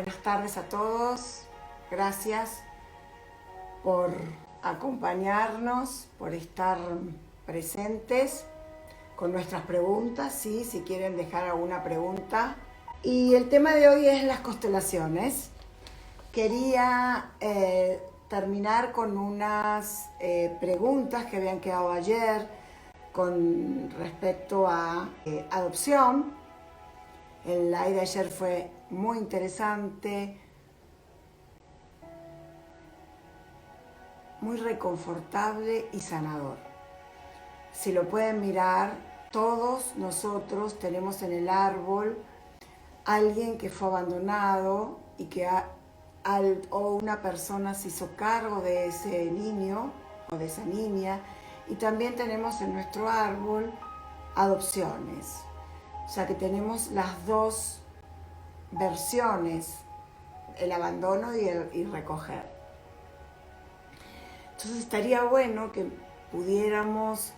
Buenas tardes a todos. Gracias por acompañarnos, por estar presentes con nuestras preguntas, ¿sí? Si quieren dejar alguna pregunta. Y el tema de hoy es las constelaciones. Quería terminar con unas preguntas que habían quedado ayer con respecto a adopción. El live de ayer fue muy interesante, muy reconfortable y sanador. Si lo pueden mirar, todos nosotros tenemos en el árbol alguien que fue abandonado y que o una persona se hizo cargo de ese niño o de esa niña, y también tenemos en nuestro árbol adopciones. O sea que tenemos las dos versiones, el abandono y recoger. Entonces estaría bueno que pudiéramos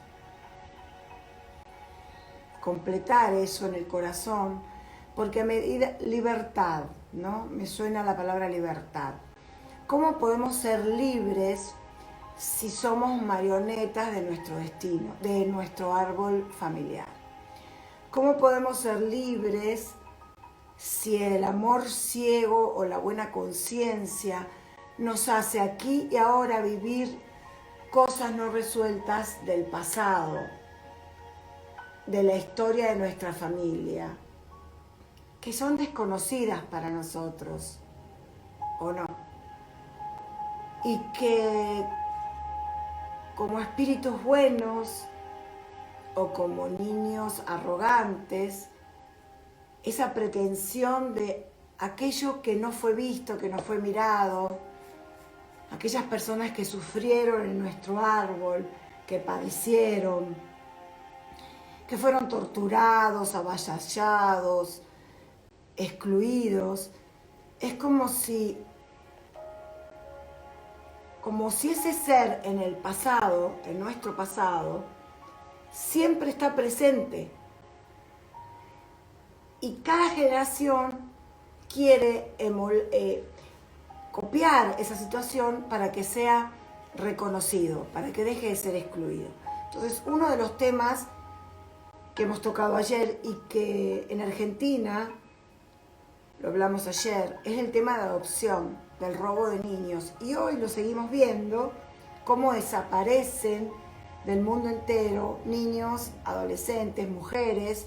completar eso en el corazón, porque a medida libertad, ¿no? Me suena la palabra libertad. ¿Cómo podemos ser libres si somos marionetas de nuestro destino, de nuestro árbol familiar? ¿Cómo podemos ser libres si el amor ciego o la buena conciencia nos hace aquí y ahora vivir cosas no resueltas del pasado, de la historia de nuestra familia, que son desconocidas para nosotros, o no? Y que como espíritus buenos o como niños arrogantes, esa pretensión de aquello que no fue visto, que no fue mirado, aquellas personas que sufrieron en nuestro árbol, que padecieron, que fueron torturados, avasallados, excluidos, es como si ese ser en el pasado, en nuestro pasado, siempre está presente. Y cada generación quiere copiar esa situación para que sea reconocido, para que deje de ser excluido. Entonces, uno de los temas que hemos tocado ayer y que en Argentina, lo hablamos ayer, es el tema de adopción, del robo de niños. Y hoy lo seguimos viendo, cómo desaparecen del mundo entero niños, adolescentes, mujeres,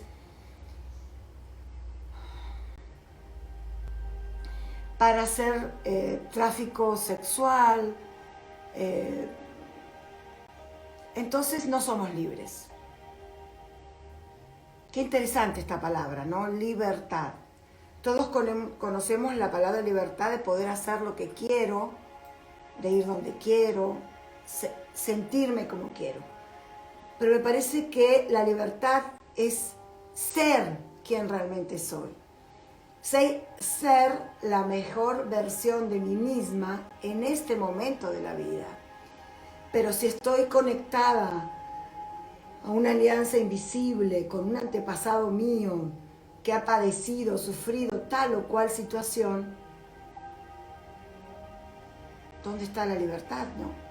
para hacer tráfico sexual. Entonces no somos libres. Qué interesante esta palabra, ¿no? Libertad. Todos conocemos la palabra libertad, de poder hacer lo que quiero, de ir donde quiero, sentirme como quiero. Pero me parece que la libertad es ser quien realmente soy. Ser la mejor versión de mí misma en este momento de la vida. Pero si estoy conectada a una alianza invisible con un antepasado mío que ha padecido, sufrido tal o cual situación, ¿dónde está la libertad, no?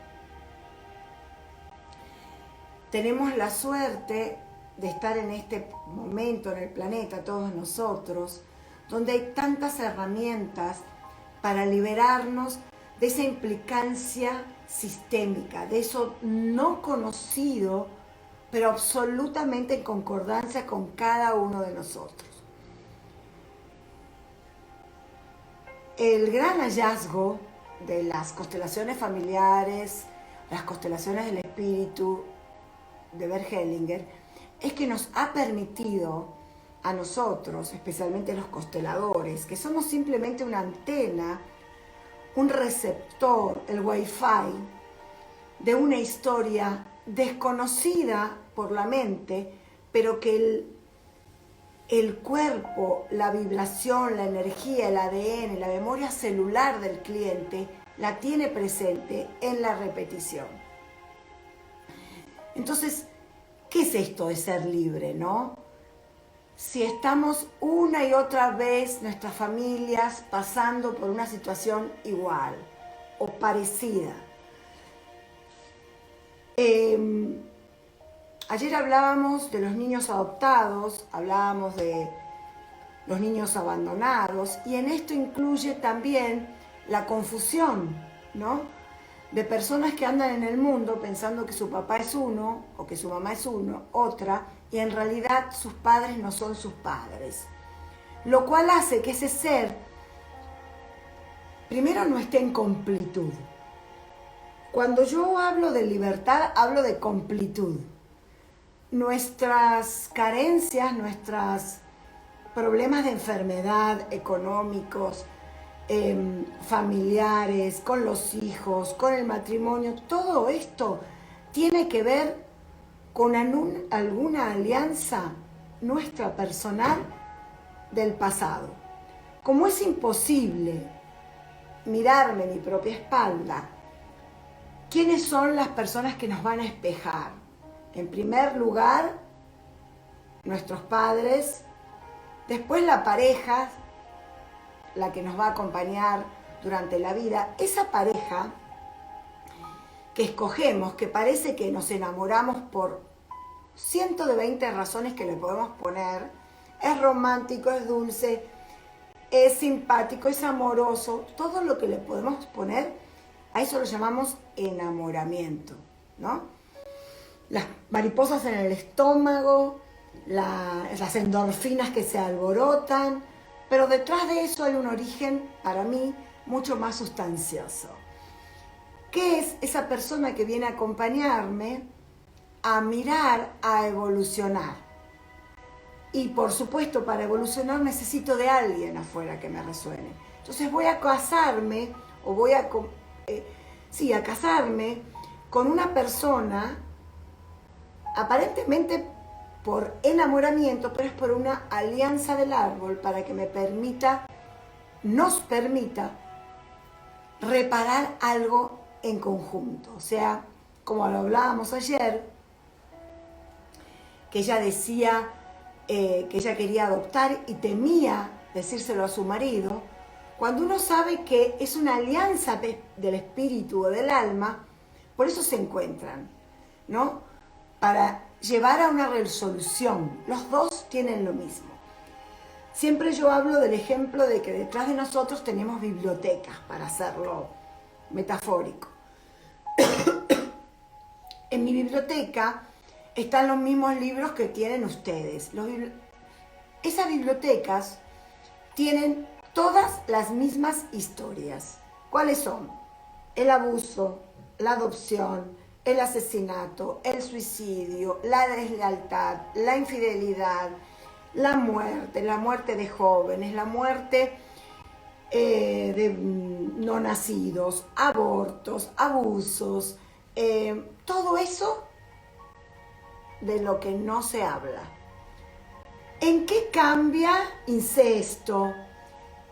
Tenemos la suerte de estar en este momento en el planeta, todos nosotros, donde hay tantas herramientas para liberarnos de esa implicancia sistémica, de eso no conocido, pero absolutamente en concordancia con cada uno de nosotros. El gran hallazgo de las constelaciones familiares, las constelaciones del espíritu de Bert Hellinger, es que nos ha permitido a nosotros, especialmente los consteladores, que somos simplemente una antena, un receptor, el wifi de una historia desconocida por la mente, pero que el cuerpo, la vibración, la energía, el ADN, la memoria celular del cliente la tiene presente en la repetición. Entonces, ¿qué es esto de ser libre, no? si estamos una y otra vez, nuestras familias, pasando por una situación igual o parecida. Ayer hablábamos de los niños adoptados, hablábamos de los niños abandonados, y en esto incluye también la confusión, ¿no? De personas que andan en el mundo pensando que su papá es uno o que su mamá es otra, y en realidad sus padres no son sus padres. Lo cual hace que ese ser, primero, no esté en completud. Cuando yo hablo de libertad, hablo de completud. Nuestras carencias, nuestros problemas de enfermedad, económicos, familiares, con los hijos, con el matrimonio, todo esto tiene que ver con alguna alianza nuestra personal del pasado. Como es imposible mirarme mi propia espalda, ¿quiénes son las personas que nos van a espejar? En primer lugar, nuestros padres, después la pareja, la que nos va a acompañar durante la vida. Esa pareja que escogemos, que parece que nos enamoramos por 120 razones que le podemos poner, es romántico, es dulce, es simpático, es amoroso, todo lo que le podemos poner, a eso lo llamamos enamoramiento, ¿no? Las mariposas en el estómago, las endorfinas que se alborotan, pero detrás de eso hay un origen, para mí, mucho más sustancioso. ¿Qué es esa persona que viene a acompañarme a mirar, a evolucionar? Y por supuesto, para evolucionar necesito de alguien afuera que me resuene. Entonces voy a casarme, o voy a casarme con una persona aparentemente por enamoramiento, pero es por una alianza del árbol para que nos permita reparar algo en conjunto. O sea, como lo hablábamos ayer, que ella decía que ella quería adoptar y temía decírselo a su marido. Cuando uno sabe que es una alianza del espíritu o del alma, por eso se encuentran, ¿no? Para llevar a una resolución. Los dos tienen lo mismo. Siempre yo hablo del ejemplo de que detrás de nosotros tenemos bibliotecas, para hacerlo metafórico. En mi biblioteca están los mismos libros que tienen ustedes. Esas bibliotecas tienen todas las mismas historias. ¿Cuáles son? El abuso, la adopción, el asesinato, el suicidio, la deslealtad, la infidelidad, la muerte de jóvenes, la muerte de no nacidos, abortos, abusos, todo eso de lo que no se habla. ¿En qué cambia incesto?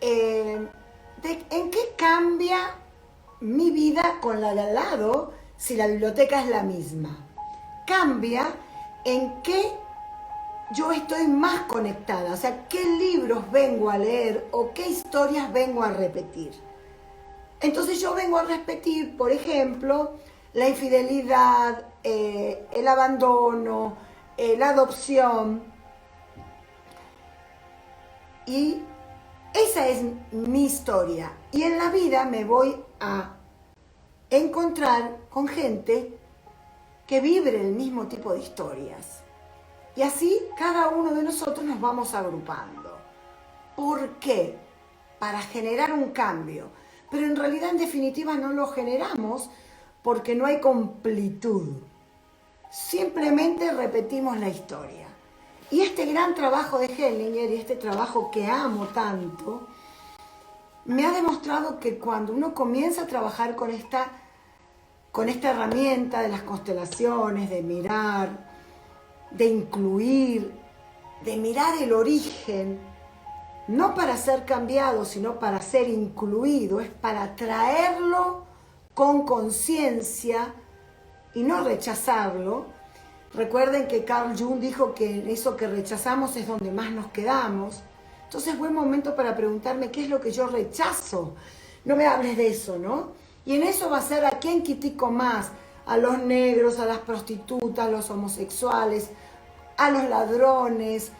¿En qué cambia mi vida con la de al lado si la biblioteca es la misma? Cambia en qué yo estoy más conectada, o sea, qué libros vengo a leer o qué historias vengo a repetir. Entonces yo vengo a repetir, por ejemplo, la infidelidad, el abandono, la adopción. Y esa es mi historia. Y en la vida me voy a encontrar con gente que vibre el mismo tipo de historias. Y así cada uno de nosotros nos vamos agrupando. ¿Por qué? Para generar un cambio. Pero en realidad, en definitiva, no lo generamos porque no hay completud. Simplemente repetimos la historia. Y este gran trabajo de Hellinger, y este trabajo que amo tanto, me ha demostrado que cuando uno comienza a trabajar con esta herramienta de las constelaciones, de mirar, de incluir, de mirar el origen, no para ser cambiado, sino para ser incluido, es para traerlo con conciencia y no rechazarlo, Recuerden que Carl Jung dijo que eso que rechazamos es donde más nos quedamos. Entonces, buen momento para preguntarme qué es lo que yo rechazo. No me hables de eso, ¿no? Y en eso va a ser a quién critico más, a los negros, a las prostitutas, a los homosexuales, a los ladrones.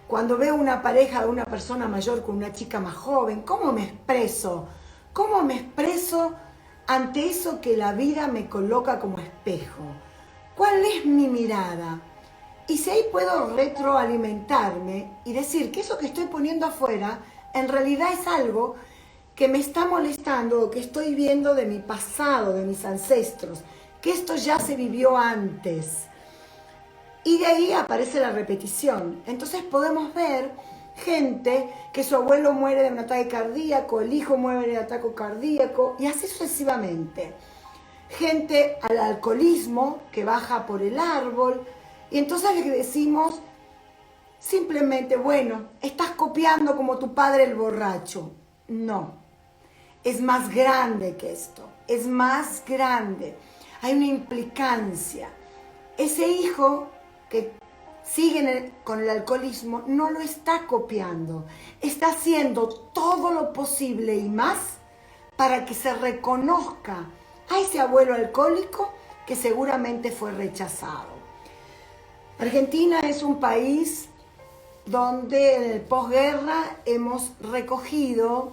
Cuando veo una pareja de una persona mayor con una chica más joven, ¿cómo me expreso? ¿Cómo me expreso ante eso que la vida me coloca como espejo? ¿Cuál es mi mirada? Y si ahí puedo retroalimentarme y decir que eso que estoy poniendo afuera en realidad es algo que me está molestando o que estoy viendo de mi pasado, de mis ancestros, que esto ya se vivió antes. Y de ahí aparece la repetición. Entonces podemos ver gente que su abuelo muere de un ataque cardíaco, el hijo muere de ataque cardíaco y así sucesivamente. Gente al alcoholismo que baja por el árbol y entonces le decimos simplemente, bueno, estás copiando como tu padre el borracho. No, es más grande que esto, es más grande. Hay una implicancia. Ese hijo que sigue con el alcoholismo no lo está copiando, está haciendo todo lo posible y más para que se reconozca a ese abuelo alcohólico que seguramente fue rechazado. Argentina es un país donde en el posguerra hemos recogido,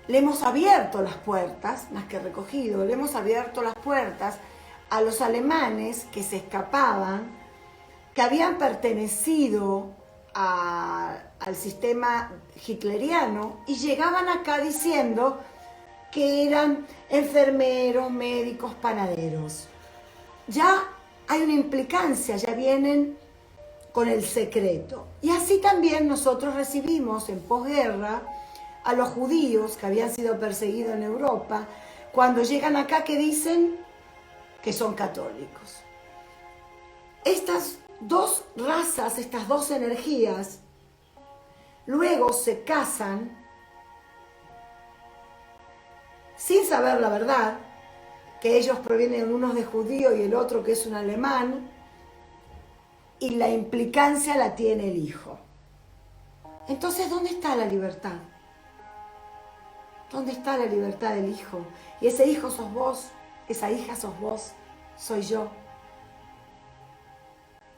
le hemos abierto las puertas, más que recogido, le hemos abierto las puertas a los alemanes que se escapaban, que habían pertenecido al sistema hitleriano y llegaban acá diciendo que eran enfermeros, médicos, panaderos. Ya hay una implicancia, ya vienen con el secreto. Y así también nosotros recibimos en posguerra a los judíos que habían sido perseguidos en Europa, cuando llegan acá que dicen que son católicos. Estas dos razas, estas dos energías, luego se casan sin saber la verdad, que ellos provienen unos de judío y el otro que es un alemán, y la implicancia la tiene el hijo. Entonces, ¿dónde está la libertad? ¿Dónde está la libertad del hijo? Y ese hijo sos vos, esa hija sos vos, soy yo.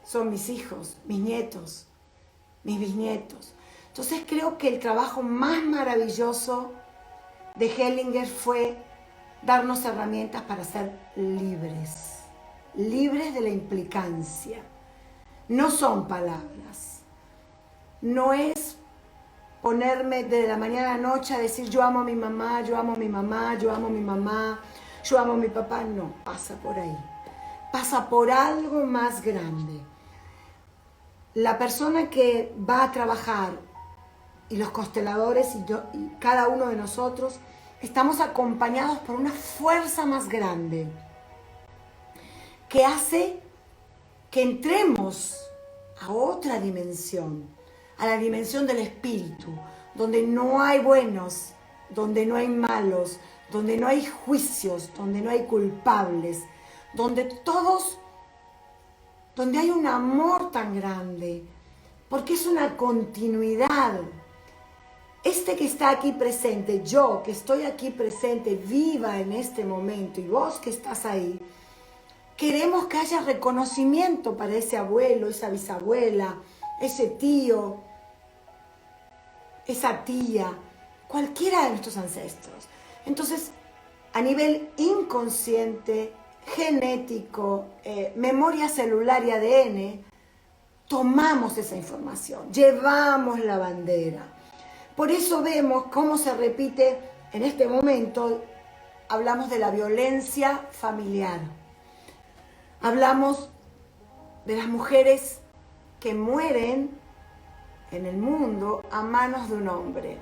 Son mis hijos, mis nietos, mis bisnietos. Entonces creo que el trabajo más maravilloso de Hellinger fue darnos herramientas para ser libres, libres de la implicancia. No son palabras, no es ponerme de la mañana a la noche a decir yo amo a mi mamá, yo amo a mi mamá, yo amo a mi mamá, yo amo a mi papá. No, pasa por ahí, pasa por algo más grande. La persona que va a trabajar y los consteladores y cada uno de nosotros estamos acompañados por una fuerza más grande que hace que entremos a otra dimensión, a la dimensión del espíritu, donde no hay buenos, donde no hay malos, donde no hay juicios, donde no hay culpables, donde hay un amor tan grande, porque es una continuidad. Este que está aquí presente, yo que estoy aquí presente, viva en este momento, y vos que estás ahí, queremos que haya reconocimiento para ese abuelo, esa bisabuela, ese tío, esa tía, cualquiera de nuestros ancestros. Entonces, a nivel inconsciente, genético, memoria celular y ADN, tomamos esa información, llevamos la bandera. Por eso vemos cómo se repite en este momento, hablamos de la violencia familiar. Hablamos de las mujeres que mueren en el mundo a manos de un hombre.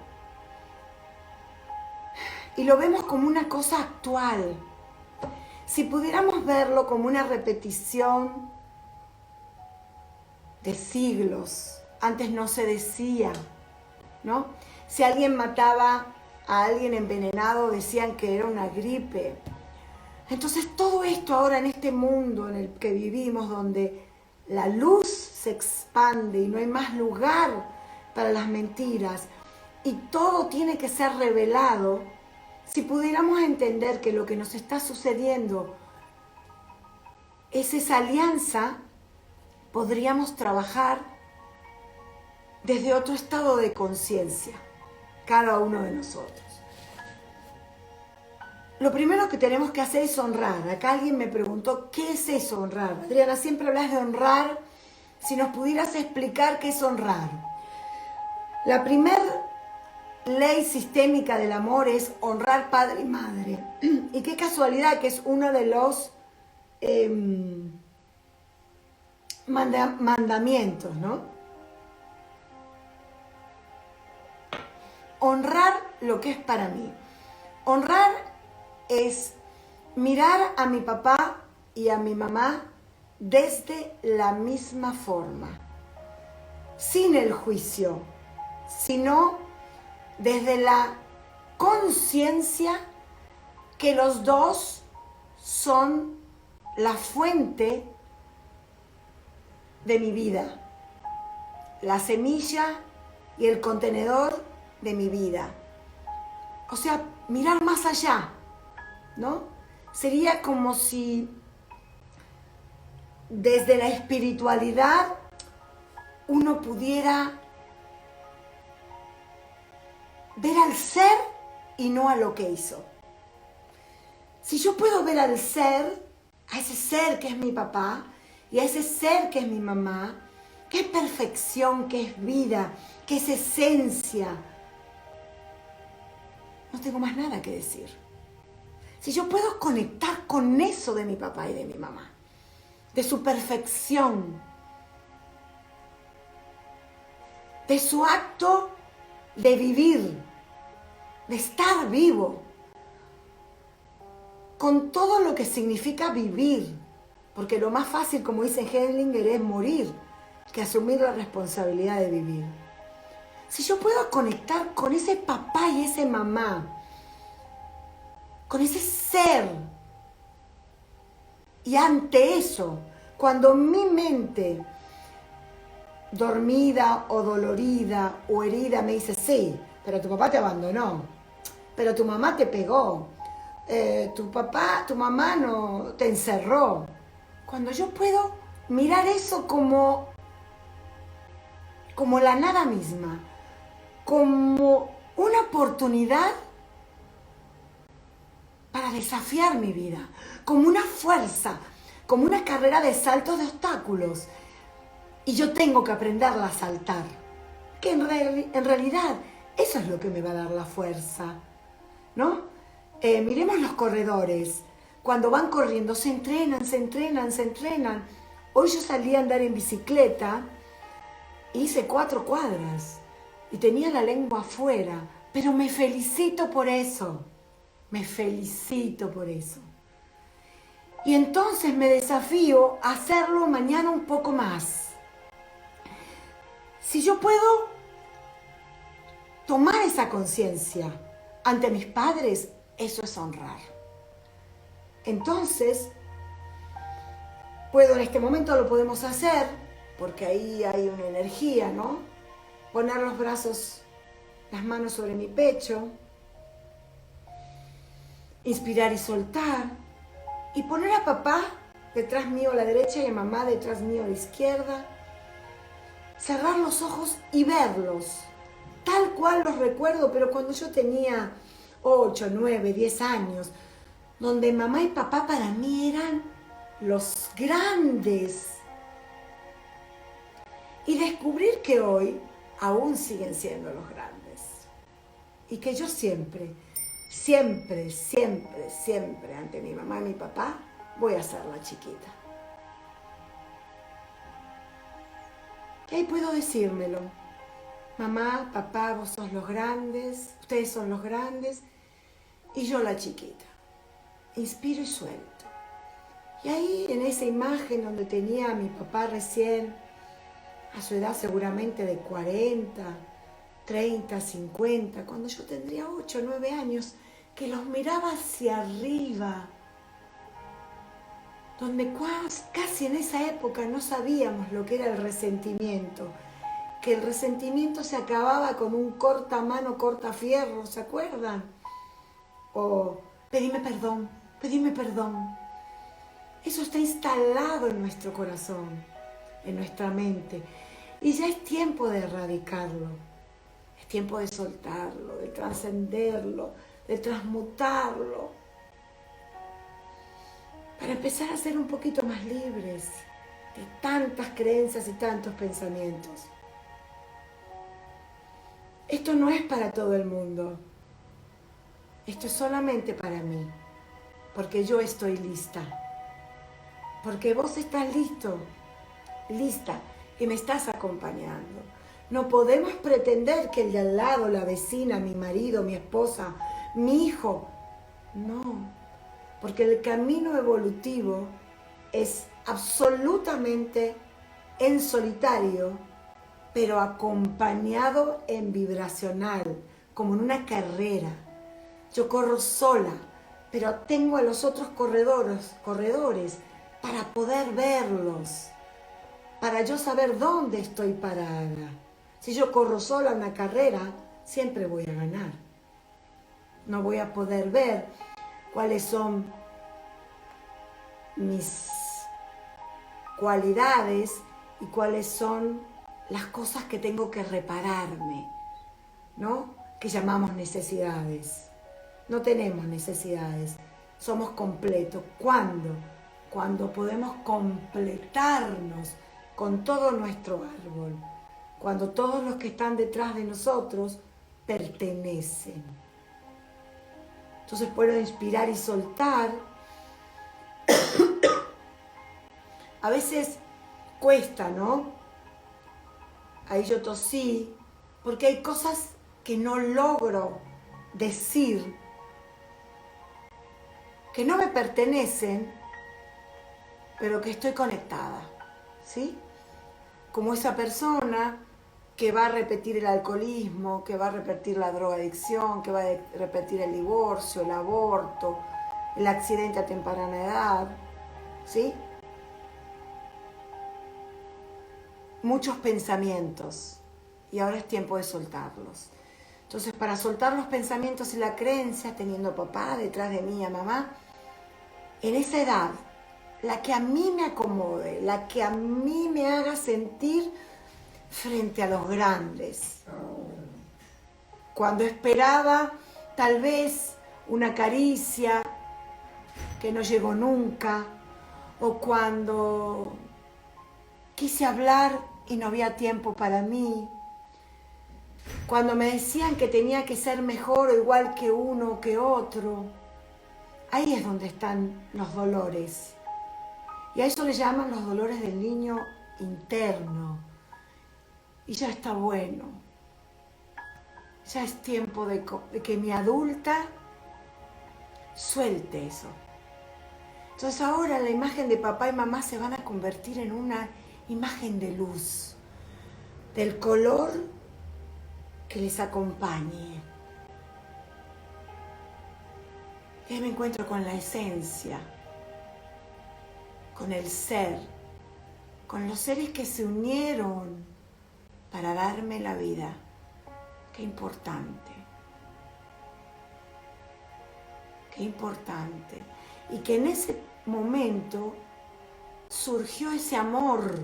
Y lo vemos como una cosa actual. Si pudiéramos verlo como una repetición de siglos, antes no se decía, ¿no? Si alguien mataba a alguien envenenado, decían que era una gripe. Entonces todo esto ahora en este mundo en el que vivimos, donde la luz se expande y no hay más lugar para las mentiras y todo tiene que ser revelado, si pudiéramos entender que lo que nos está sucediendo es esa alianza, podríamos trabajar desde otro estado de conciencia, cada uno de nosotros. Lo primero que tenemos que hacer es honrar. Acá alguien me preguntó, ¿qué es eso, honrar? Adriana, siempre hablas de honrar. Si nos pudieras explicar qué es honrar. La primera ley sistémica del amor es honrar padre y madre. Y qué casualidad que es uno de los mandamientos, ¿no? Honrar lo que es para mí. Honrar es mirar a mi papá y a mi mamá desde la misma forma, sin el juicio, sino desde la conciencia que los dos son la fuente de mi vida, la semilla y el contenedor de mi vida. O sea, mirar más allá, ¿no? Sería como si desde la espiritualidad uno pudiera ver al ser y no a lo que hizo. Si yo puedo ver al ser, a ese ser que es mi papá y a ese ser que es mi mamá, que es perfección, que es vida, que es esencia, no tengo más nada que decir. Si yo puedo conectar con eso de mi papá y de mi mamá, de su perfección, de su acto de vivir, de estar vivo, con todo lo que significa vivir, porque lo más fácil, como dice Hellinger, es morir, que asumir la responsabilidad de vivir. Si yo puedo conectar con ese papá y esa mamá, con ese ser, y ante eso, cuando mi mente dormida o dolorida o herida me dice, sí, pero tu papá te abandonó, pero tu mamá te pegó, tu mamá no te encerró. Cuando yo puedo mirar eso como la nada misma, como una oportunidad para desafiar mi vida, como una fuerza, como una carrera de saltos de obstáculos. Y yo tengo que aprenderla a saltar. Que en realidad eso es lo que me va a dar la fuerza, ¿no? Miremos los corredores. Cuando van corriendo se entrenan, se entrenan, se entrenan. Hoy yo salí a andar en bicicleta, hice 4 cuadras y tenía la lengua afuera, pero me felicito por eso. Me felicito por eso. Y entonces me desafío a hacerlo mañana un poco más. Si yo puedo tomar esa conciencia ante mis padres, eso es honrar. Entonces, en este momento lo podemos hacer, porque ahí hay una energía, ¿no? Poner los brazos, las manos sobre mi pecho, inspirar y soltar, y poner a papá detrás mío a la derecha y a mamá detrás mío a la izquierda. Cerrar los ojos y verlos, tal cual los recuerdo, pero cuando yo tenía 8, 9, 10 años, donde mamá y papá para mí eran los grandes. Y descubrir que hoy aún siguen siendo los grandes. Y que yo siempre, siempre, siempre, siempre ante mi mamá y mi papá voy a ser la chiquita. Y ahí puedo decírmelo. Mamá, papá, vos sos los grandes, ustedes son los grandes y yo la chiquita. Inspiro y suelto. Y ahí en esa imagen donde tenía a mi papá recién, a su edad seguramente de 40, 30, 50, cuando yo tendría 8, 9 años, que los miraba hacia arriba donde casi en esa época no sabíamos lo que era el resentimiento, que el resentimiento se acababa con un corta mano, corta fierro, ¿se acuerdan? O pedime perdón, pedime perdón. Eso está instalado en nuestro corazón, en nuestra mente, y ya es tiempo de erradicarlo, es tiempo de soltarlo, de trascenderlo, de transmutarlo, para empezar a ser un poquito más libres de tantas creencias y tantos pensamientos. Esto no es para todo el mundo, esto es solamente para mí, porque yo estoy lista, porque vos estás listo, lista, y me estás acompañando. No podemos pretender que el de al lado, la vecina, mi marido, mi esposa, mi hijo, no, porque el camino evolutivo es absolutamente en solitario, pero acompañado en vibracional, como en una carrera. Yo corro sola, pero tengo a los otros corredores para poder verlos, para yo saber dónde estoy parada. Si yo corro sola una carrera, siempre voy a ganar. No voy a poder ver cuáles son mis cualidades y cuáles son las cosas que tengo que repararme, ¿no? Que llamamos necesidades. No tenemos necesidades, somos completos. ¿Cuándo? Cuando podemos completarnos con todo nuestro árbol, cuando todos los que están detrás de nosotros pertenecen. Entonces puedo inspirar y soltar. A veces cuesta, ¿no? Ahí yo tosí, porque hay cosas que no logro decir, que no me pertenecen, pero que estoy conectada, ¿sí? Como esa persona que va a repetir el alcoholismo, que va a repetir la drogadicción, que va a repetir el divorcio, el aborto, el accidente a temprana edad, ¿sí? Muchos pensamientos, y ahora es tiempo de soltarlos. Entonces, para soltar los pensamientos y la creencia, teniendo a papá detrás de mí, a mamá, en esa edad, la que a mí me acomode, la que a mí me haga sentir frente a los grandes. Cuando esperaba tal vez una caricia que no llegó nunca, o cuando quise hablar y no había tiempo para mí, cuando me decían que tenía que ser mejor o igual que uno o que otro, ahí es donde están los dolores. Y a eso le llaman los dolores del niño interno. Y ya está bueno. Ya es tiempo de que mi adulta suelte eso. Entonces ahora la imagen de papá y mamá se van a convertir en una imagen de luz, del color que les acompañe. Y ahí me encuentro con la esencia, con el ser, con los seres que se unieron para darme la vida. Qué importante. Qué importante. Y que en ese momento surgió ese amor,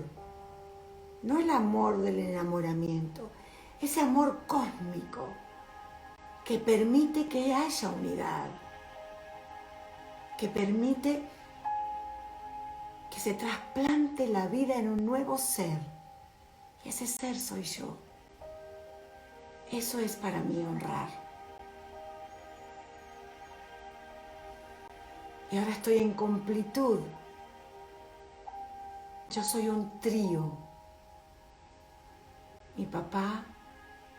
no el amor del enamoramiento, ese amor cósmico que permite que haya unidad, que permite que se trasplante la vida en un nuevo ser. Y ese ser soy yo. Eso es para mí honrar. Y ahora estoy en completud. Yo soy un trío. Mi papá,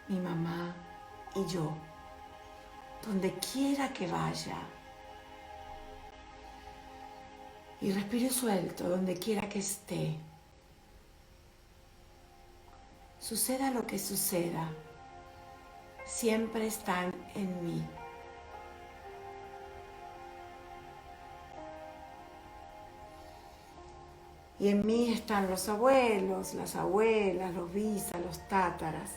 mi mamá y yo. Donde quiera que vaya. Y respiro suelto donde quiera que esté. Suceda lo que suceda, siempre están en mí. Y en mí están los abuelos, las abuelas, los bisas, los tátaras.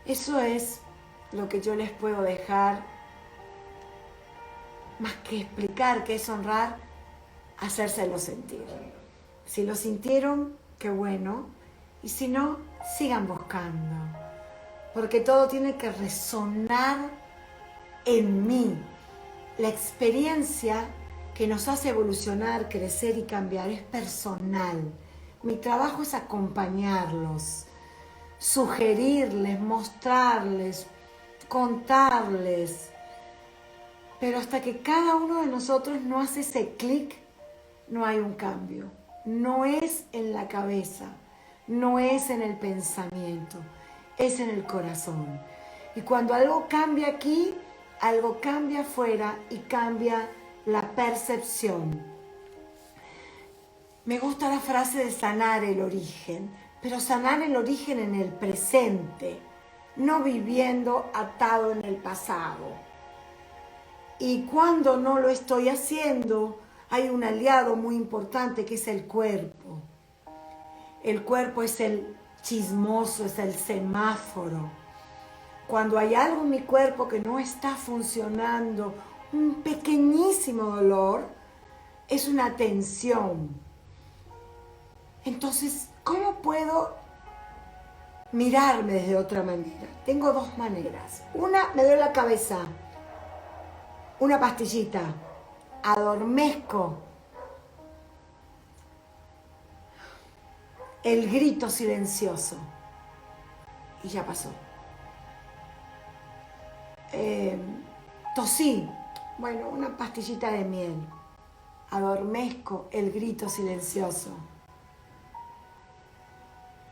Eso es lo que yo les puedo dejar, más que explicar qué es honrar, hacérselo sentir. Si lo sintieron, qué bueno. Y si no, sigan buscando. Porque todo tiene que resonar en mí. La experiencia que nos hace evolucionar, crecer y cambiar es personal. Mi trabajo es acompañarlos, sugerirles, mostrarles, contarles. Pero hasta que cada uno de nosotros no hace ese clic, no hay un cambio. No es en la cabeza, no es en el pensamiento, es en el corazón. Y cuando algo cambia aquí, algo cambia afuera y cambia la percepción. Me gusta la frase de sanar el origen, pero sanar el origen en el presente, no viviendo atado en el pasado. Y cuando no lo estoy haciendo, hay un aliado muy importante que es el cuerpo. El cuerpo es el chismoso, es el semáforo. Cuando hay algo en mi cuerpo que no está funcionando, un pequeñísimo dolor, es una tensión. Entonces, ¿cómo puedo mirarme desde otra manera? Tengo dos maneras. Una, me duele la cabeza. Una pastillita. Adormezco. El grito silencioso. Y ya pasó. Tosí. Bueno, una pastillita de miel. Adormezco el grito silencioso.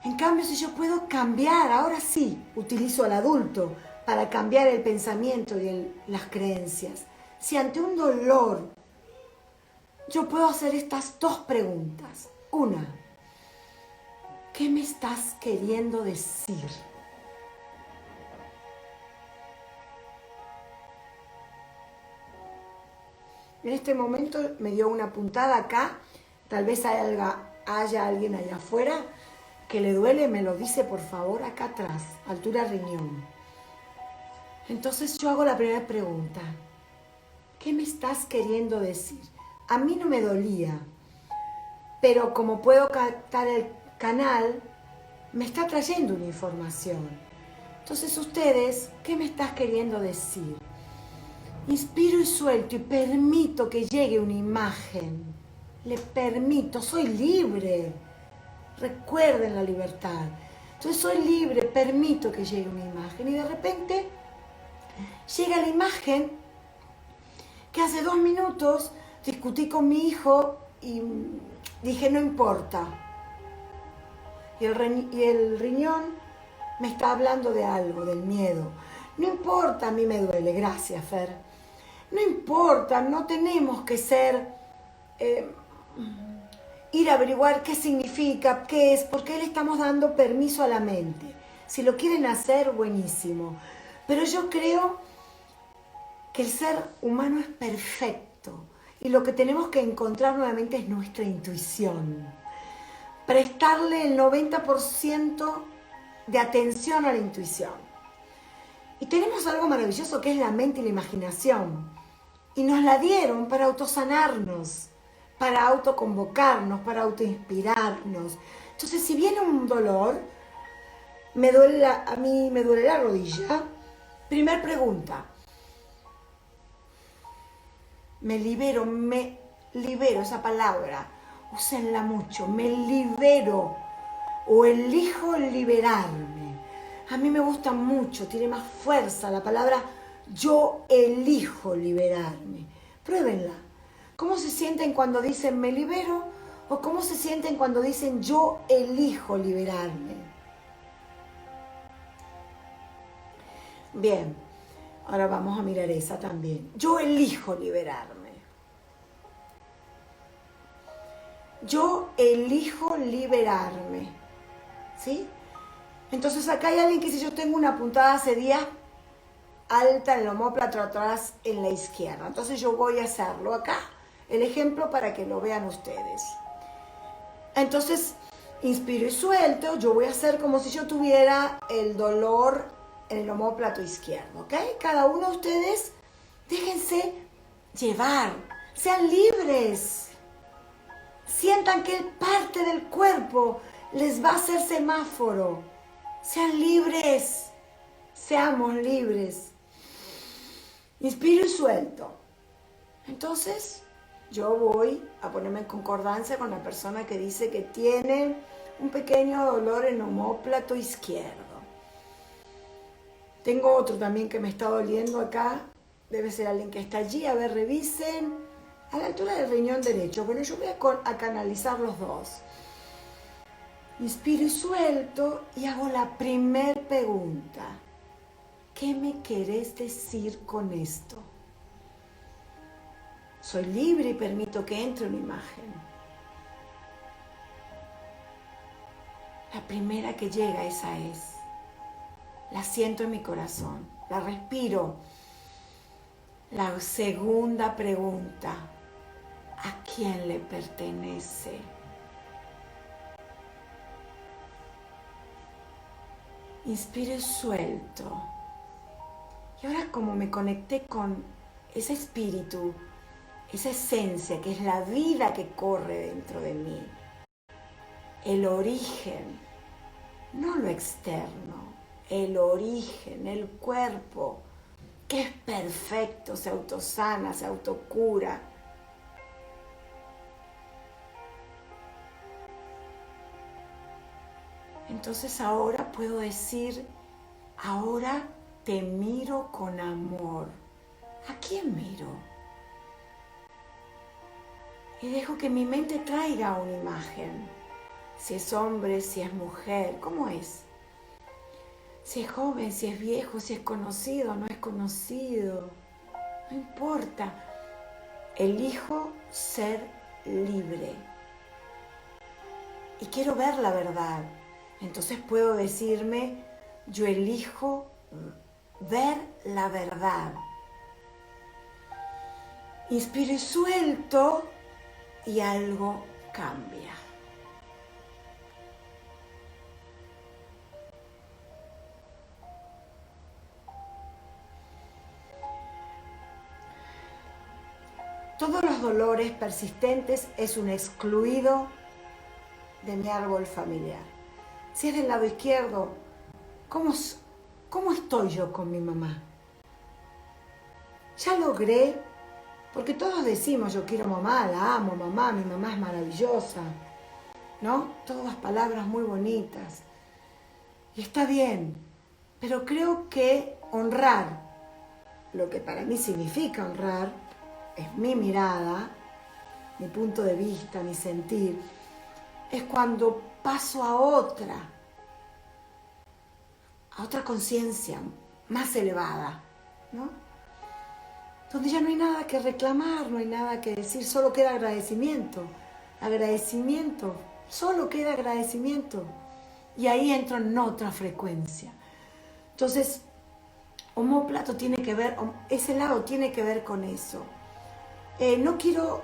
En cambio, si yo puedo cambiar, ahora sí, utilizo al adulto para cambiar el pensamiento y las creencias. Si ante un dolor yo puedo hacer estas dos preguntas. Una, ¿qué me estás queriendo decir? En este momento me dio una puntada acá, tal vez haya alguien allá afuera que le duele, me lo dice por favor acá atrás, altura riñón. Entonces yo hago la primera pregunta. ¿Qué me estás queriendo decir? A mí no me dolía, pero como puedo captar el canal, me está trayendo una información. Entonces ustedes, ¿qué me estás queriendo decir? Inspiro y suelto y permito que llegue una imagen. Le permito, soy libre. Recuerden la libertad. Entonces soy libre, permito que llegue una imagen. Y de repente llega la imagen que hace 2 minutos discutí con mi hijo y dije no importa. Y el riñón me está hablando de algo, del miedo. No importa, a mí me duele, gracias Fer. No importa, no tenemos que ir a averiguar qué significa, qué es, porque le estamos dando permiso a la mente. Si lo quieren hacer, buenísimo. Pero yo creo que el ser humano es perfecto y lo que tenemos que encontrar nuevamente es nuestra intuición. Prestarle el 90% de atención a la intuición. Y tenemos algo maravilloso que es la mente y la imaginación. Y nos la dieron para autosanarnos, para autoconvocarnos, para autoinspirarnos. Entonces, si viene un dolor, a mí me duele la rodilla. Primer pregunta. Me libero, esa palabra, úsenla mucho, me libero o elijo liberarme. A mí me gusta mucho, tiene más fuerza la palabra yo elijo liberarme. Pruébenla. ¿Cómo se sienten cuando dicen me libero? ¿O cómo se sienten cuando dicen yo elijo liberarme? Bien, ahora vamos a mirar esa también. Yo elijo liberarme. Yo elijo liberarme. ¿Sí? Entonces acá hay alguien que dice yo tengo una puntada hace días alta en el omóplato atrás en la izquierda. Entonces yo voy a hacerlo acá. El ejemplo para que lo vean ustedes. Entonces, inspiro y suelto. Yo voy a hacer como si yo tuviera el dolor en el omóplato izquierdo, ¿ok? Cada uno de ustedes, déjense llevar, sean libres. Sientan que parte del cuerpo les va a hacer semáforo. Sean libres, seamos libres. Inspiro y suelto. Entonces, yo voy a ponerme en concordancia con la persona que dice que tiene un pequeño dolor en el omóplato izquierdo. Tengo otro también que me está doliendo acá. Debe ser alguien que está allí. A ver, revisen. A la altura del riñón derecho. Bueno, yo voy a canalizar los dos. Inspiro y suelto y hago la primer pregunta. ¿Qué me querés decir con esto? Soy libre y permito que entre una imagen. La primera que llega, esa es. La siento en mi corazón, la respiro. La segunda pregunta, ¿a quién le pertenece? Inspiro y suelto. Y ahora como me conecté con ese espíritu, esa esencia que es la vida que corre dentro de mí, el origen, no lo externo, el origen, el cuerpo, que es perfecto, se autosana, se autocura. Entonces ahora puedo decir, ahora te miro con amor. ¿A quién miro? Y dejo que mi mente traiga una imagen. Si es hombre, si es mujer, ¿cómo es? Si es joven, si es viejo, si es conocido, no es conocido. No importa. Elijo ser libre. Y quiero ver la verdad. Entonces puedo decirme, yo elijo ver la verdad. Inspiro y suelto y algo cambia. Todos los dolores persistentes es un excluido de mi árbol familiar. Si es del lado izquierdo, ¿cómo estoy yo con mi mamá? Ya logré, porque todos decimos, yo quiero mamá, la amo, mamá, mi mamá es maravillosa, ¿no? Todas palabras muy bonitas. Y está bien, pero creo que honrar, lo que para mí significa honrar, es mi mirada, mi punto de vista, mi sentir, es cuando paso a otra conciencia más elevada, ¿no? Donde ya no hay nada que reclamar, no hay nada que decir, solo queda agradecimiento. Agradecimiento, solo queda agradecimiento. Y ahí entro en otra frecuencia. Entonces, omóplato tiene que ver, ese lado tiene que ver con eso. No quiero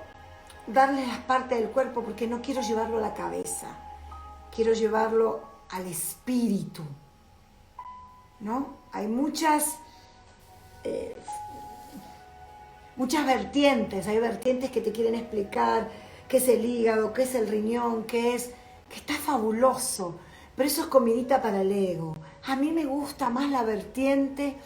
darle las partes del cuerpo porque no quiero llevarlo a la cabeza. Quiero llevarlo al espíritu, ¿no? Hay muchas vertientes. Hay vertientes que te quieren explicar qué es el hígado, qué es el riñón, que está fabuloso. Pero eso es comidita para el ego. A mí me gusta más la vertiente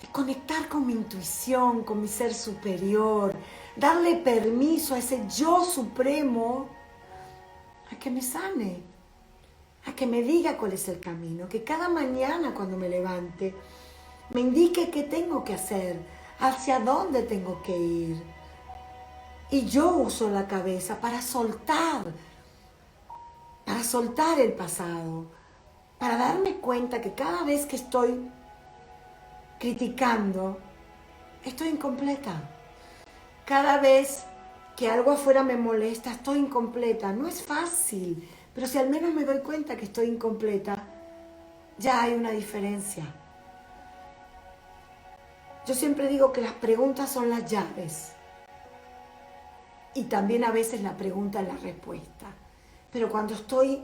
de conectar con mi intuición, con mi ser superior, darle permiso a ese yo supremo a que me sane, a que me diga cuál es el camino, que cada mañana cuando me levante me indique qué tengo que hacer, hacia dónde tengo que ir. Y yo uso la cabeza para soltar el pasado, para darme cuenta que cada vez que estoy criticando, estoy incompleta. Cada vez que algo afuera me molesta, estoy incompleta. No es fácil, pero si al menos me doy cuenta que estoy incompleta, ya hay una diferencia. Yo siempre digo que las preguntas son las llaves. y también a veces la pregunta es la respuesta. Pero cuando estoy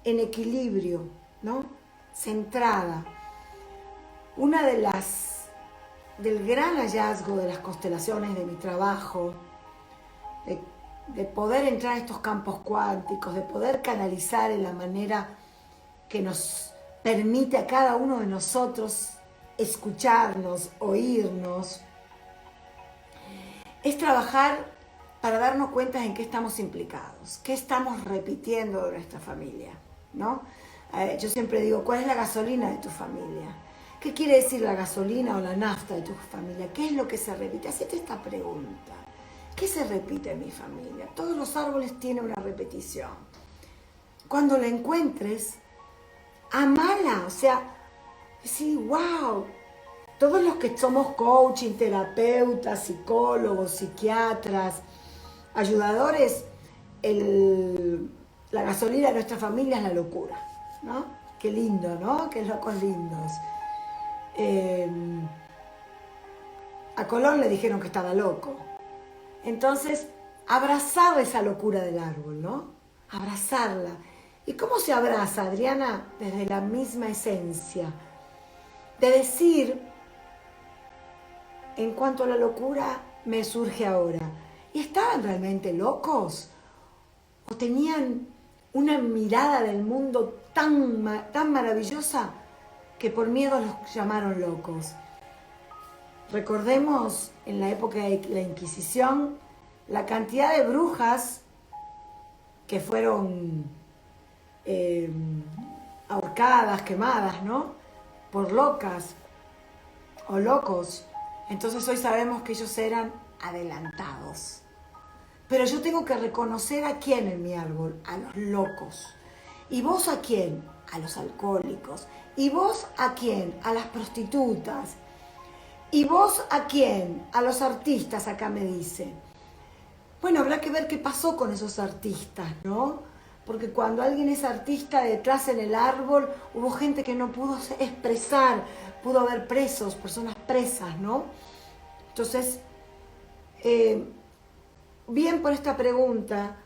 en equilibrio, ¿no? Centrada, una del gran hallazgo de las constelaciones de mi trabajo, de poder entrar a estos campos cuánticos, de poder canalizar en la manera que nos permite a cada uno de nosotros escucharnos, oírnos, es trabajar para darnos cuenta en qué estamos implicados, qué estamos repitiendo de nuestra familia, ¿no? Yo siempre digo, ¿cuál es la gasolina de tu familia? ¿Qué quiere decir la gasolina o la nafta de tu familia? ¿Qué es lo que se repite? Hacete esta pregunta. ¿Qué se repite en mi familia? Todos los árboles tienen una repetición. Cuando la encuentres, amala, o sea, sí, wow. Todos los que somos coaching, terapeutas, psicólogos, psiquiatras, ayudadores, la gasolina de nuestra familia es la locura, ¿no? Qué lindo, ¿no? Qué locos lindos. A Colón le dijeron que estaba loco. Entonces, abrazaba esa locura del árbol, ¿no? Abrazarla. ¿Y cómo se abraza, Adriana? Desde la misma esencia. De decir, en cuanto a la locura, me surge ahora. ¿Y estaban realmente locos? ¿O tenían una mirada del mundo tan maravillosa que por miedo los llamaron locos? Recordemos en la época de la Inquisición la cantidad de brujas que fueron ahorcadas, quemadas, ¿no? Por locas o locos. Entonces hoy sabemos que ellos eran adelantados. Pero yo tengo que reconocer a quién en mi árbol, a los locos. ¿Y vos a quién? A los alcohólicos. ¿Y vos a quién? A las prostitutas. ¿Y vos a quién? A los artistas, acá me dice. Bueno, habrá que ver qué pasó con esos artistas, ¿no? Porque cuando alguien es artista, detrás en el árbol hubo gente que no pudo expresar, pudo haber presos, personas presas, ¿no? Entonces, bien por esta pregunta,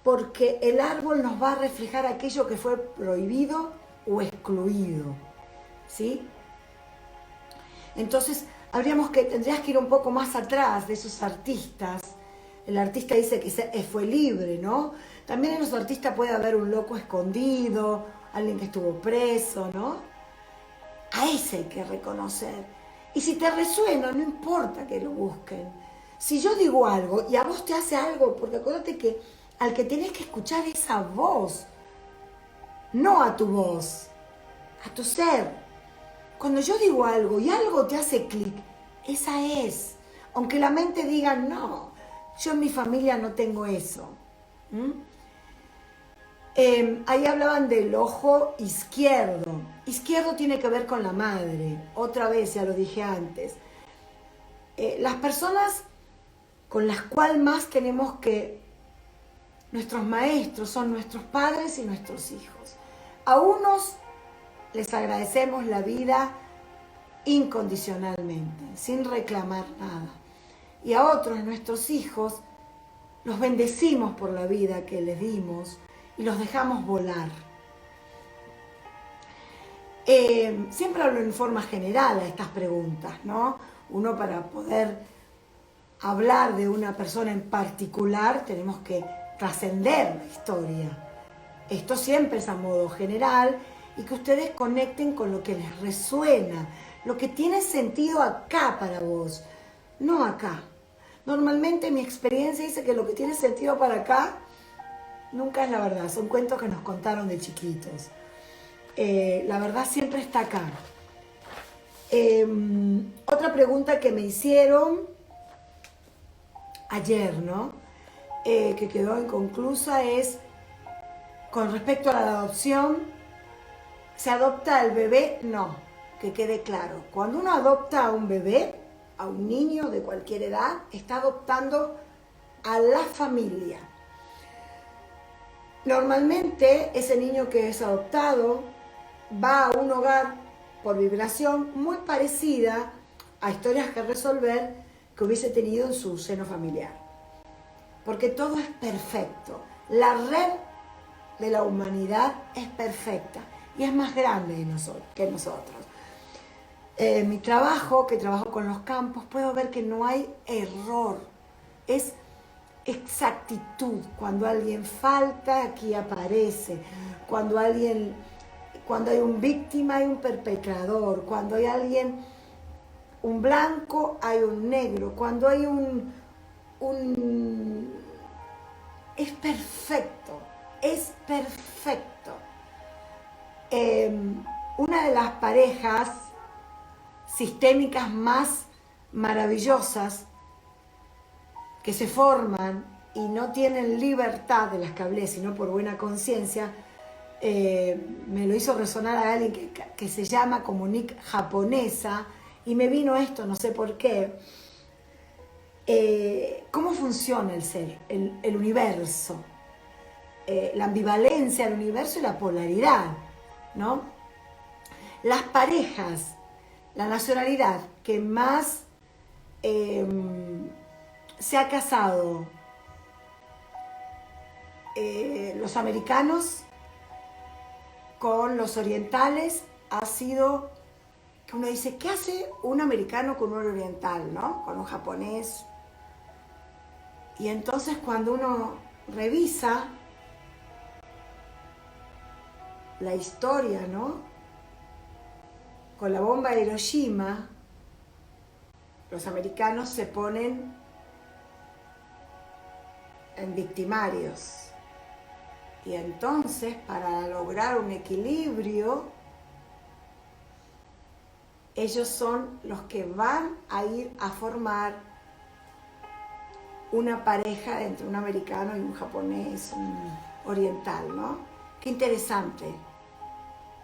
porque el árbol nos va a reflejar aquello que fue prohibido o excluido, ¿sí? Entonces, tendrías que ir un poco más atrás de esos artistas. El artista dice que fue libre, ¿no? También en los artistas puede haber un loco escondido, alguien que estuvo preso, ¿no? A ese hay que reconocer. Y si te resuena, no importa que lo busquen. Si yo digo algo y a vos te hace algo, porque acuérdate que al que tenés que escuchar es a vos, no a tu voz, a tu ser. Cuando yo digo algo y algo te hace clic, esa es. Aunque la mente diga, no, yo en mi familia no tengo eso. Ahí hablaban del ojo izquierdo. Izquierdo tiene que ver con la madre. Otra vez, ya lo dije antes. Las personas con las cuales más tenemos que... Nuestros maestros son nuestros padres y nuestros hijos. A unos les agradecemos la vida incondicionalmente, sin reclamar nada. Y a otros, nuestros hijos, los bendecimos por la vida que les dimos y los dejamos volar. Siempre hablo en forma general a estas preguntas, ¿no? Uno, para poder hablar de una persona en particular, tenemos que trascender la historia. Esto siempre es a modo general y que ustedes conecten con lo que les resuena, lo que tiene sentido acá para vos, no acá. Normalmente mi experiencia dice que lo que tiene sentido para acá nunca es la verdad, son cuentos que nos contaron de chiquitos. La verdad siempre está acá. Otra pregunta que me hicieron ayer, ¿no? Que quedó inconclusa es con respecto a la adopción. ¿Se adopta al bebé? No, que quede claro. Cuando uno adopta a un bebé, a un niño de cualquier edad, está adoptando a la familia. Normalmente ese niño que es adoptado va a un hogar por vibración muy parecida a historias que resolver que hubiese tenido en su seno familiar. porque todo es perfecto. La red de la humanidad es perfecta y es más grande que nosotros. Mi trabajo, que trabajo con los campos, puedo ver que no hay error, es exactitud. Cuando alguien falta, aquí aparece. Cuando hay un víctima, hay un perpetrador. Cuando hay un blanco, hay un negro. Cuando hay es perfecto, es perfecto. Una de las parejas sistémicas más maravillosas que se forman y no tienen libertad, de las que hablé, sino por buena conciencia, me lo hizo resonar a alguien que se llama como nick japonesa, y me vino esto, no sé por qué. ¿Cómo funciona el ser, el universo? La ambivalencia del universo y la polaridad, ¿no? Las parejas, la nacionalidad que más se ha casado, los americanos con los orientales, ha sido que uno dice, ¿qué hace un americano con un oriental, ¿no? Con un japonés. Y entonces cuando uno revisa la historia, ¿no? Con la bomba de Hiroshima, los americanos se ponen en victimarios. Y entonces, para lograr un equilibrio, ellos son los que van a ir a formar una pareja entre un americano y un japonés, un oriental, ¿no? Qué interesante.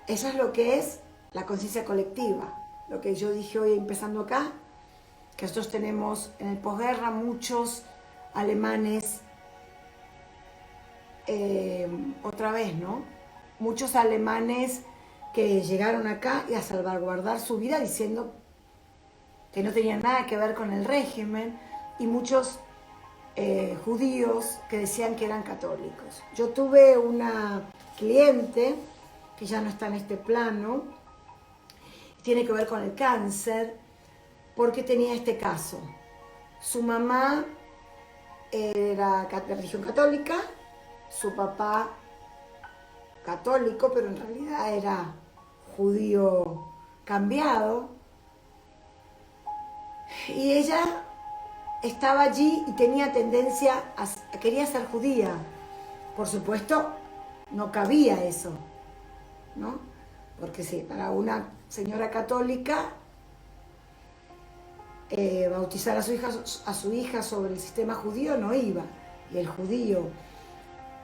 Eso es lo que es la conciencia colectiva. Lo que yo dije hoy empezando acá, que nosotros tenemos en el posguerra muchos alemanes, otra vez, ¿no? Muchos alemanes que llegaron acá y a salvaguardar su vida diciendo que no tenían nada que ver con el régimen, y muchos judíos que decían que eran católicos. Yo tuve una cliente que ya no está en este plano, tiene que ver con el cáncer, porque tenía este caso. Su mamá era de religión católica, su papá católico, pero en realidad era judío cambiado, y ella estaba allí y tenía tendencia quería ser judía. Por supuesto, no cabía eso, ¿no? Porque sí, para una señora católica, bautizar a su hija sobre el sistema judío no iba, y el judío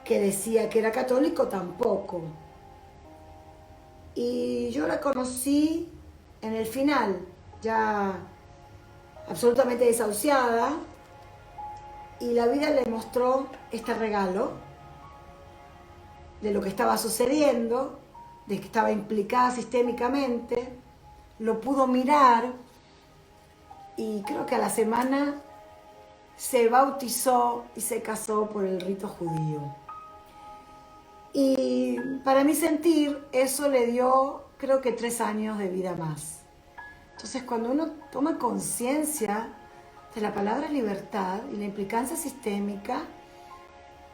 que decía que era católico tampoco. Y yo la conocí en el final, ya absolutamente desahuciada, y la vida le mostró este regalo de lo que estaba sucediendo, de que estaba implicada sistémicamente. Lo pudo mirar y creo que a la semana se bautizó y se casó por el rito judío. Y para mi sentir, eso le dio, creo que 3 años de vida más. Entonces, cuando uno toma conciencia de la palabra libertad y la implicancia sistémica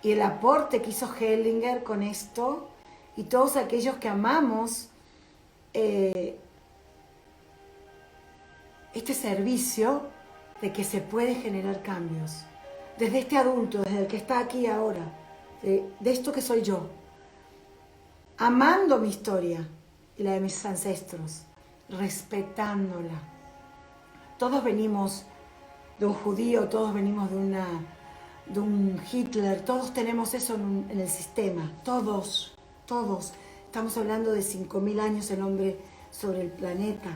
y el aporte que hizo Hellinger con esto, y todos aquellos que amamos este servicio de que se puede generar cambios, desde este adulto, desde el que está aquí ahora, de esto que soy yo, amando mi historia y la de mis ancestros, respetándola. Todos venimos de un judío, todos venimos de un Hitler, todos tenemos eso en el sistema, todos. Estamos hablando de 5.000 años el hombre sobre el planeta.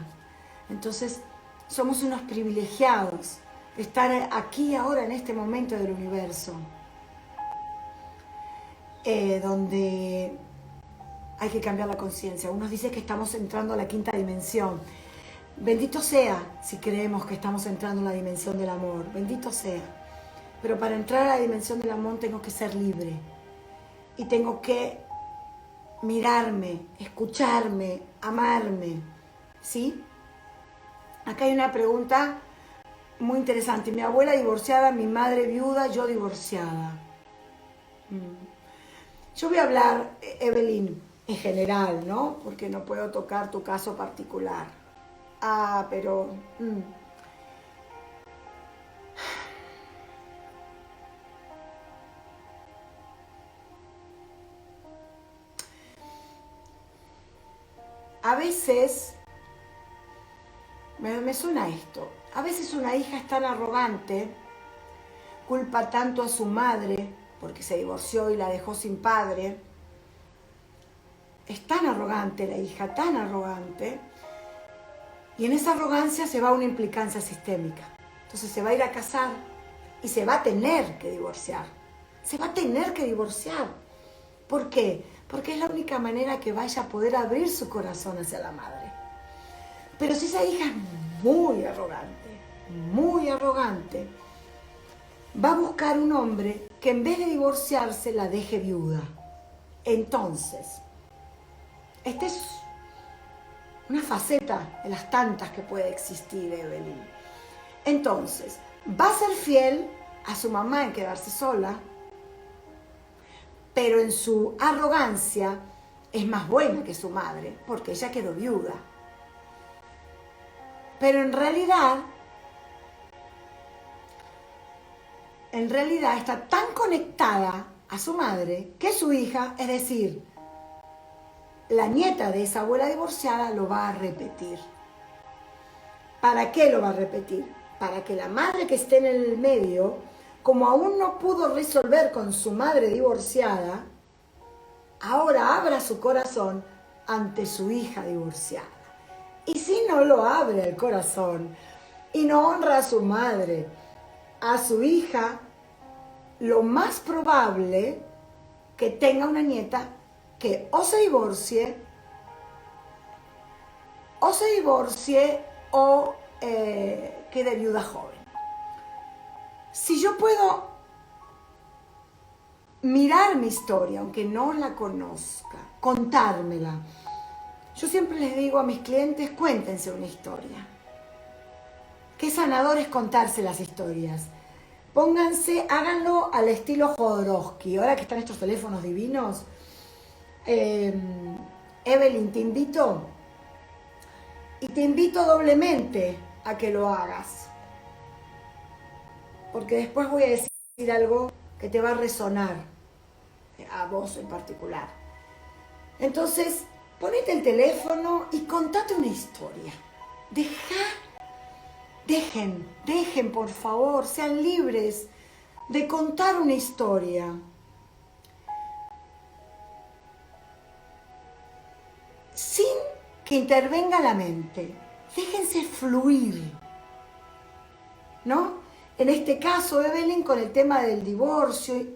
Entonces, somos unos privilegiados de estar aquí ahora en este momento del universo, donde hay que cambiar la conciencia. Unos dicen que estamos entrando a la 5ª dimensión. Bendito sea si creemos que estamos entrando en la dimensión del amor. Bendito sea. Pero para entrar a la dimensión del amor tengo que ser libre. Y tengo que mirarme, escucharme, amarme. ¿Sí? Acá hay una pregunta muy interesante. Mi abuela divorciada, mi madre viuda, yo divorciada. Yo voy a hablar, Evelyn, en general, ¿no? Porque no puedo tocar tu caso particular. Pero... A veces, me suena esto, a veces una hija es tan arrogante, culpa tanto a su madre, porque se divorció y la dejó sin padre. Es tan arrogante la hija, tan arrogante, y en esa arrogancia se va una implicancia sistémica. Entonces se va a ir a casar y se va a tener que divorciar. Se va a tener que divorciar. ¿Por qué? Porque es la única manera que vaya a poder abrir su corazón hacia la madre. Pero si esa hija es muy arrogante, va a buscar un hombre que en vez de divorciarse la deje viuda. Entonces, esta es una faceta de las tantas que puede existir, Evelyn. Entonces, va a ser fiel a su mamá en quedarse sola, pero en su arrogancia es más buena que su madre, porque ella quedó viuda. Pero en realidad está tan conectada a su madre que su hija, es decir, la nieta de esa abuela divorciada, lo va a repetir. ¿Para qué lo va a repetir? Para que la madre que esté en el medio, como aún no pudo resolver con su madre divorciada, ahora abra su corazón ante su hija divorciada. Y si no lo abre el corazón y no honra a su madre, a su hija, lo más probable que tenga una nieta que o se divorcie o quede viuda joven. Si yo puedo mirar mi historia, aunque no la conozca, contármela. Yo siempre les digo a mis clientes, cuéntense una historia. Qué sanador es contarse las historias. Pónganse, háganlo al estilo Jodorowsky. Ahora que están estos teléfonos divinos, Evelyn, te invito doblemente a que lo hagas. Porque después voy a decir algo que te va a resonar, a vos en particular. Entonces, ponete el teléfono y contate una historia. Dejen, por favor, sean libres de contar una historia. Sin que intervenga la mente. Déjense fluir, ¿no? En este caso, Evelyn, con el tema del divorcio,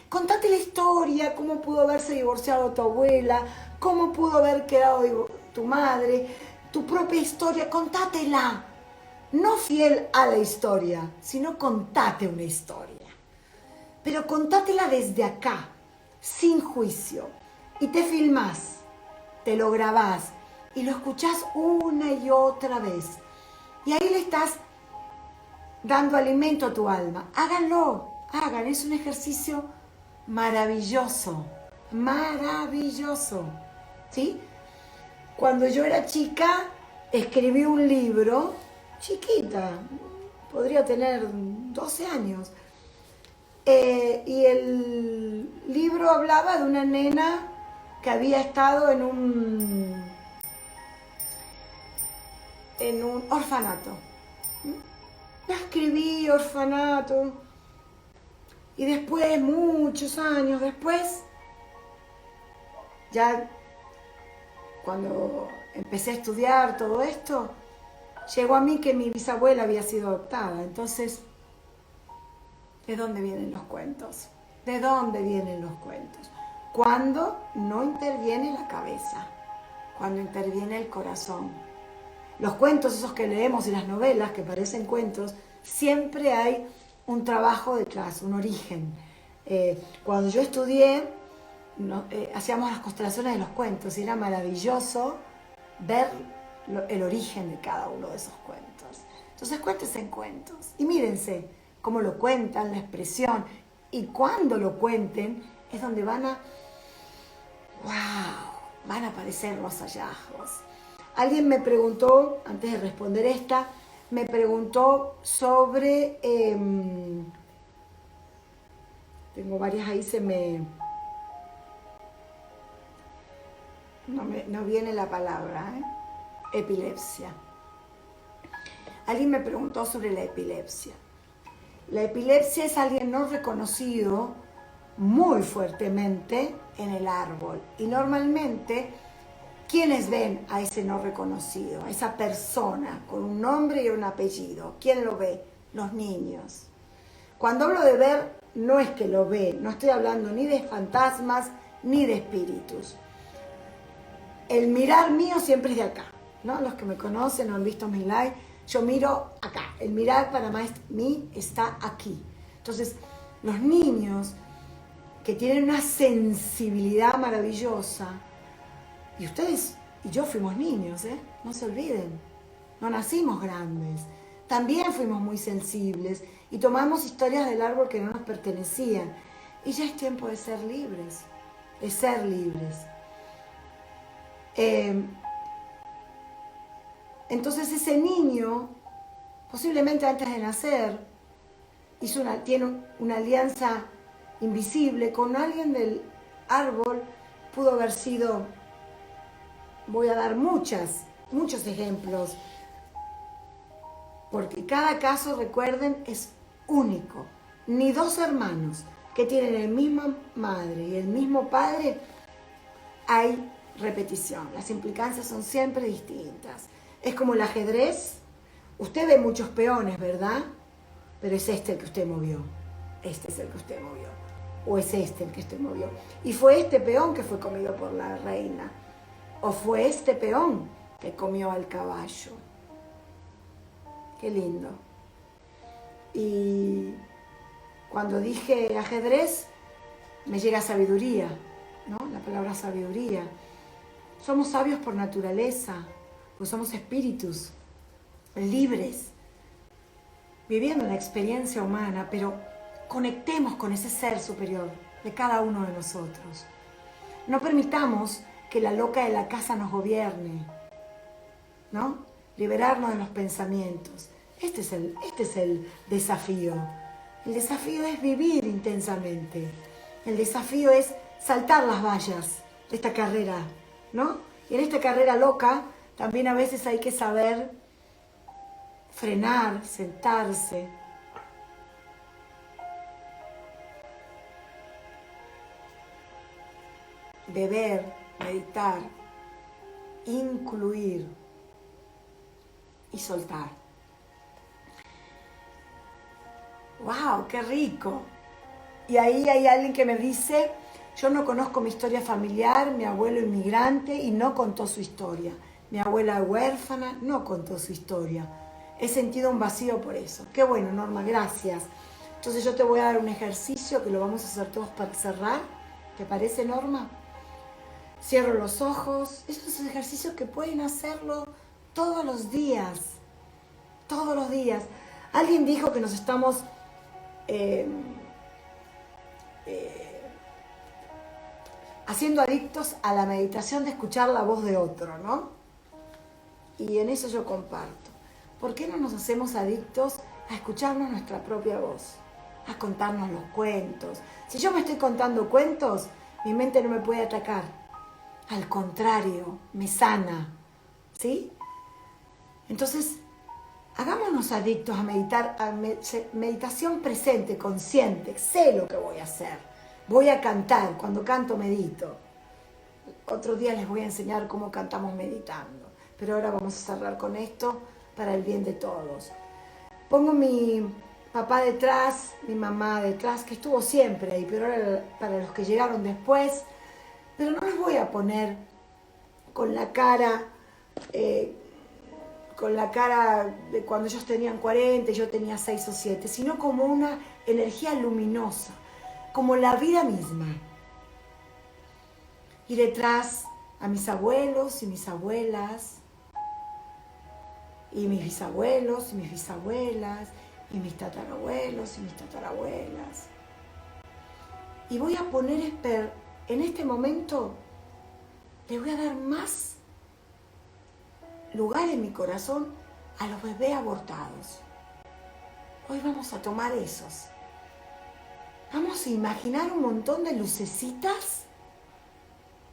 contate la historia, cómo pudo haberse divorciado tu abuela, cómo pudo haber quedado tu madre, tu propia historia, contátela. No fiel a la historia, sino contate una historia. Pero contátela desde acá, sin juicio. Y te filmás, te lo grabás y lo escuchás una y otra vez. Y ahí le estás dando alimento a tu alma. Háganlo, es un ejercicio maravilloso, ¿sí? Cuando yo era chica, escribí un libro, chiquita, podría tener 12 años, y el libro hablaba de una nena que había estado en un orfanato. La escribí, orfanato, y después, muchos años después, ya cuando empecé a estudiar todo esto, llegó a mí que mi bisabuela había sido adoptada. Entonces, ¿de dónde vienen los cuentos? ¿De dónde vienen los cuentos? Cuando no interviene la cabeza, cuando interviene el corazón. Los cuentos esos que leemos y las novelas que parecen cuentos, siempre hay un trabajo detrás, un origen. Cuando yo estudié, hacíamos las constelaciones de los cuentos y era maravilloso ver el origen de cada uno de esos cuentos. Entonces cuéntense en cuentos y mírense cómo lo cuentan, la expresión, y cuando lo cuenten es donde van a aparecer los hallazgos. Alguien me preguntó, antes de responder esta, me preguntó sobre, tengo varias ahí, no viene la palabra, epilepsia. Alguien me preguntó sobre la epilepsia. La epilepsia es alguien no reconocido muy fuertemente en el árbol. Y normalmente, ¿quiénes ven a ese no reconocido? A esa persona con un nombre y un apellido. ¿Quién lo ve? Los niños. Cuando hablo de ver, no es que lo ve. No estoy hablando ni de fantasmas ni de espíritus. El mirar mío siempre es de acá, ¿no? Los que me conocen o han visto mis lives, yo miro acá. El mirar para mí está aquí. Entonces, los niños que tienen una sensibilidad maravillosa, y ustedes y yo fuimos niños, no se olviden, no nacimos grandes, también fuimos muy sensibles y tomamos historias del árbol que no nos pertenecían. Y ya es tiempo de ser libres, de ser libres. Entonces ese niño, posiblemente antes de nacer, tiene una alianza invisible con alguien del árbol. Pudo haber sido, voy a dar muchos ejemplos, porque cada caso, recuerden, es único. Ni dos hermanos que tienen la misma madre y el mismo padre, hay repetición. Las implicancias son siempre distintas. Es como el ajedrez. Usted ve muchos peones, ¿verdad? Pero es este el que usted movió. Este es el que usted movió. O es este el que usted movió. Y fue este peón que fue comido por la reina. O fue este peón que comió al caballo. Qué lindo. Y cuando dije ajedrez, me llega sabiduría, ¿no? La palabra sabiduría. Somos sabios por naturaleza, pues somos espíritus libres, viviendo la experiencia humana, pero conectemos con ese ser superior de cada uno de nosotros. No permitamos que la loca de la casa nos gobierne, ¿no? Liberarnos de los pensamientos. Este es el desafío. El desafío es vivir intensamente. El desafío es saltar las vallas de esta carrera, ¿no? Y en esta carrera loca también a veces hay que saber frenar, sentarse, beber, meditar, incluir y soltar. ¡Wow! ¡Qué rico! Y ahí hay alguien que me dice: yo no conozco mi historia familiar, mi abuelo inmigrante y no contó su historia. Mi abuela huérfana no contó su historia. He sentido un vacío por eso. Qué bueno, Norma, gracias. Entonces yo te voy a dar un ejercicio que lo vamos a hacer todos para cerrar. ¿Te parece, Norma? Cierro los ojos. Estos son ejercicios que pueden hacerlo todos los días. Todos los días. Alguien dijo que nos estamos haciendo adictos a la meditación de escuchar la voz de otro, ¿no? Y en eso yo comparto. ¿Por qué no nos hacemos adictos a escucharnos nuestra propia voz? A contarnos los cuentos. Si yo me estoy contando cuentos, mi mente no me puede atacar. Al contrario, me sana. ¿Sí? Entonces, hagámonos adictos a meditar, a meditación presente, consciente. Sé lo que voy a hacer. Voy a cantar. Cuando canto, medito. Otro día les voy a enseñar cómo cantamos meditando. Pero ahora vamos a cerrar con esto para el bien de todos. Pongo mi papá detrás, mi mamá detrás, que estuvo siempre ahí, pero ahora para los que llegaron después. Pero no los voy a poner con la cara con la cara de cuando ellos tenían 40 y yo tenía 6 o 7, sino como una energía luminosa, como la vida misma. Y detrás a mis abuelos y mis abuelas, y mis bisabuelos y mis bisabuelas, y mis tatarabuelos y mis tatarabuelas. Y voy a poner, en este momento, le voy a dar más lugar en mi corazón a los bebés abortados. Hoy vamos a tomar esos. Vamos a imaginar un montón de lucecitas,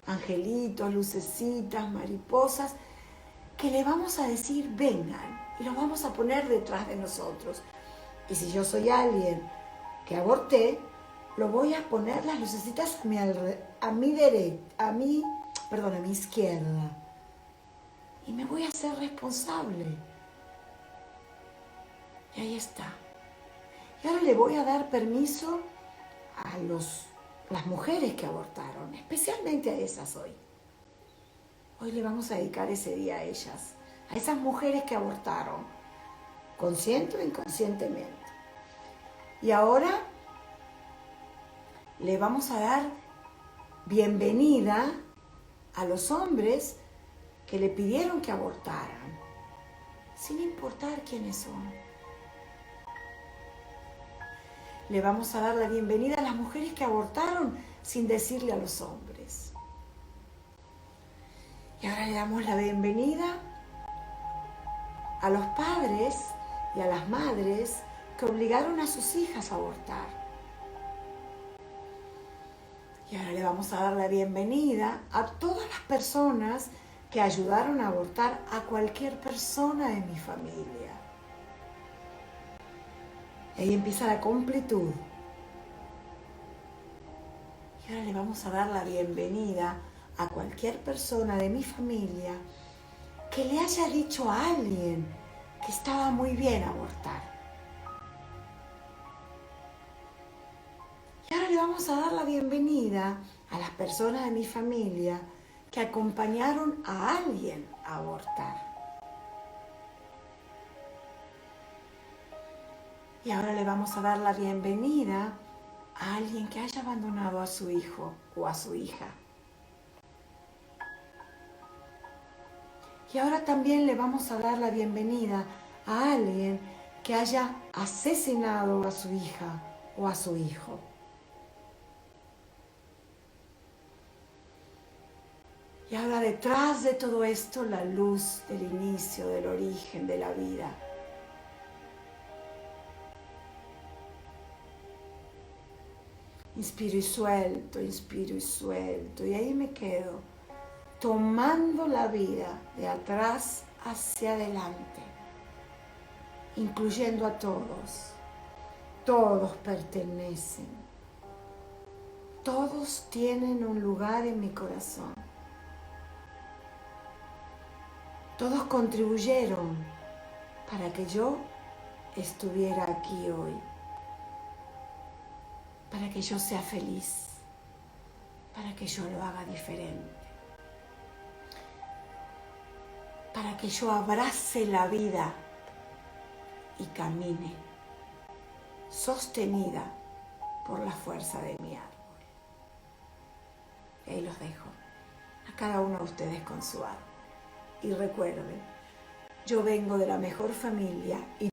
angelitos, lucecitas, mariposas, que le vamos a decir vengan y los vamos a poner detrás de nosotros. Y si yo soy alguien que aborté, lo voy a poner las lucecitas a mi izquierda. Y me voy a hacer responsable. Y ahí está. Y ahora le voy a dar permiso a las mujeres que abortaron, especialmente a esas hoy. Hoy le vamos a dedicar ese día a ellas, a esas mujeres que abortaron, consciente o inconscientemente. Y ahora le vamos a dar bienvenida a los hombres que le pidieron que abortaran, sin importar quiénes son. Le vamos a dar la bienvenida a las mujeres que abortaron sin decirle a los hombres. Y ahora le damos la bienvenida a los padres y a las madres que obligaron a sus hijas a abortar. Y ahora le vamos a dar la bienvenida a todas las personas que ayudaron a abortar a cualquier persona de mi familia. Y ahí empieza la completud. Y ahora le vamos a dar la bienvenida a cualquier persona de mi familia que le haya dicho a alguien que estaba muy bien abortar. Y ahora le vamos a dar la bienvenida a las personas de mi familia que acompañaron a alguien a abortar. Y ahora le vamos a dar la bienvenida a alguien que haya abandonado a su hijo o a su hija. Y ahora también le vamos a dar la bienvenida a alguien que haya asesinado a su hija o a su hijo. Y ahora detrás de todo esto, la luz del inicio, del origen de la vida. Inspiro y suelto, y ahí me quedo, tomando la vida de atrás hacia adelante, incluyendo a todos. Todos pertenecen, todos tienen un lugar en mi corazón. Todos contribuyeron para que yo estuviera aquí hoy. Para que yo sea feliz, para que yo lo haga diferente, para que yo abrace la vida y camine sostenida por la fuerza de mi árbol. Y ahí los dejo, a cada uno de ustedes con su árbol. Y recuerden, yo vengo de la mejor familia y